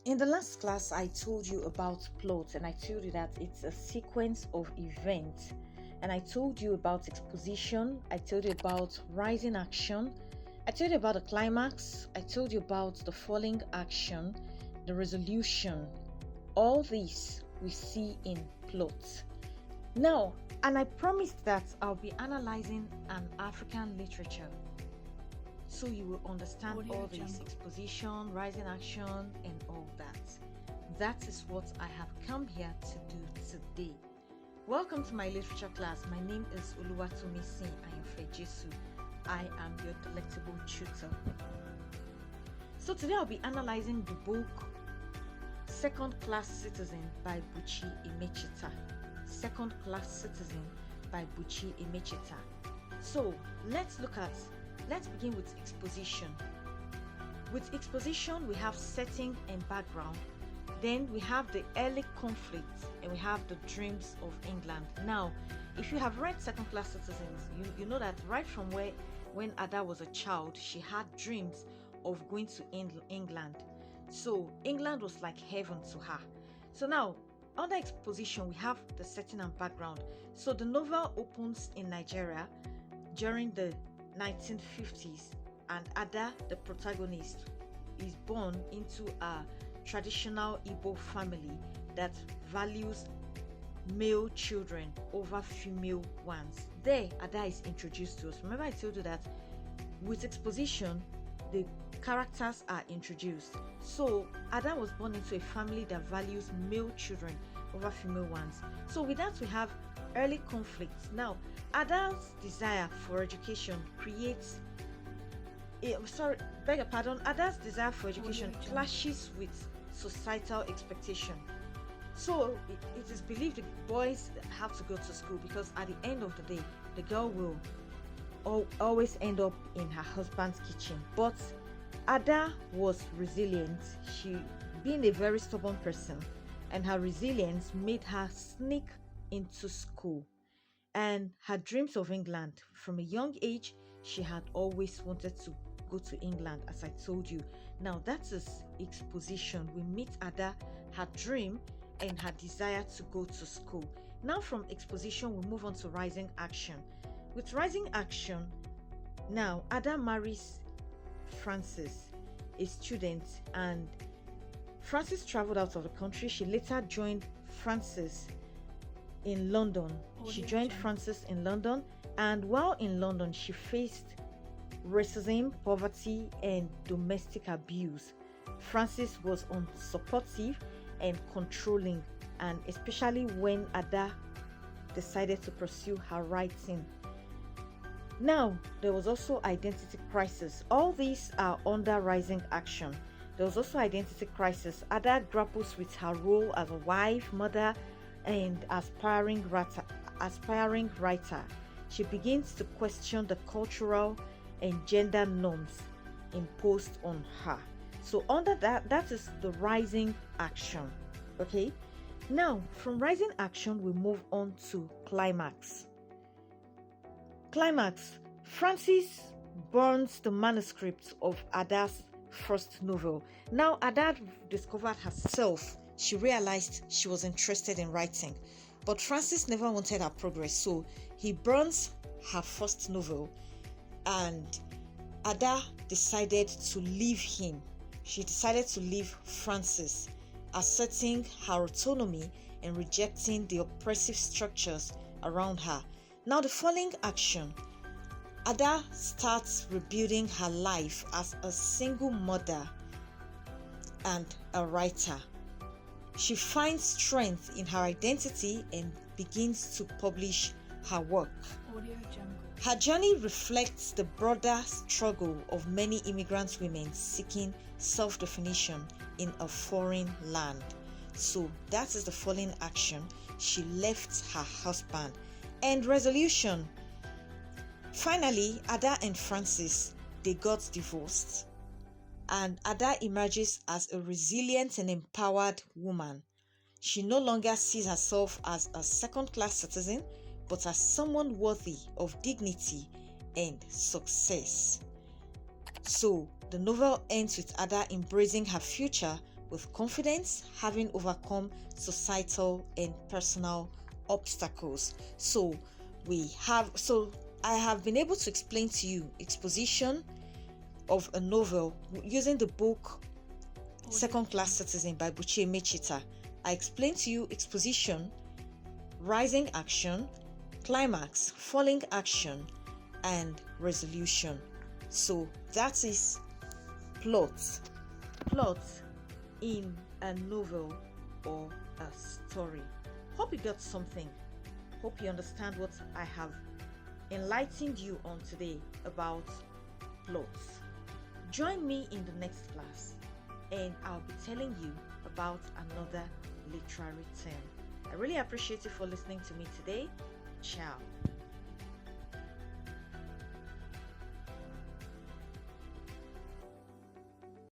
In the last class, I told you about plot and I told you that it's a sequence of events. And I told you about exposition, I told you about rising action, I told you about the climax, I told you about the falling action, the resolution. All this we see in plot. Now, and I promised that I'll be analyzing an African literature so you will understand all this exposition, rising action, and all that. That is what I have come here to do today. Welcome to my literature class. My name is Oluwatomisin Ayofejesu. I am your delectable tutor. So today I'll be analyzing the book Second Class Citizen by Buchi Emecheta. Second Class Citizen by Buchi Emecheta. So let's begin with exposition. With exposition, we have setting and background. Then we have the early conflict and we have the dreams of England. Now, if you have read Second Class Citizens, you know that right from when Ada was a child, she had dreams of going to England. So England was like heaven to her. So now, under exposition, we have the setting and background. So the novel opens in Nigeria during the 1950s, and Ada, the protagonist, is born into a traditional Igbo family that values male children over female ones. There, Ada is introduced to us. Remember I told you that with exposition, the characters are introduced. So Ada was born into a family that values male children over female ones. So with that, we have early conflicts. Now, Ada's desire for education creates Ada's desire for education clashes with societal expectation. So it is believed that boys have to go to school because at the end of the day, the girl will always end up in her husband's kitchen. But Ada was resilient. She, being a very stubborn person, and her resilience made her sneak into school. And her dreams of England, from a young age, she had always wanted to go to England, as I told you. Now that is exposition. We meet Ada, her dream and her desire to go to school. Now from exposition, we move on to rising action. With rising action, now Ada marries Francis, a student, and Francis traveled out of the country. She later joined Francis in London. She joined Francis in London, and while in London, she faced racism, poverty, and domestic abuse. Francis was unsupportive and controlling, and especially when Ada decided to pursue her writing. Now, there was also identity crisis. All these are under rising action. There was also identity crisis. Ada grapples with her role as a wife, mother, and aspiring writer. She begins to question the cultural and gender norms imposed on her. So under that is the rising action. Okay, now from rising action we move on to climax. Francis burns the manuscript of Ada's first novel. Now Ada discovered herself. She realized she was interested in writing, but Francis never wanted her progress, so he burns her first novel, and Ada decided to leave him. She decided to leave Francis, asserting her autonomy and rejecting the oppressive structures around her. Now the following action, Ada starts rebuilding her life as a single mother and a writer. She finds strength in her identity and begins to publish her work. Her journey reflects the broader struggle of many immigrant women seeking self-definition in a foreign land. So that is the following action. She left her husband. And resolution. Finally, Ada and Francis, they got divorced. And Ada emerges as a resilient and empowered woman. She no longer sees herself as a second-class citizen, but as someone worthy of dignity and success. So, the novel ends with Ada embracing her future with confidence, having overcome societal and personal obstacles. So I have been able to explain to you exposition of a novel using the book Second Class Citizen by Buchi Emechita. I explained to you exposition, rising action, climax, falling action, and resolution. So that is plot in a novel or a story. Hope you got something. Hope you understand what I have enlightened you on today about plots. Join me in the next class and I'll be telling you about another literary term. I really appreciate you for listening to me today. Ciao.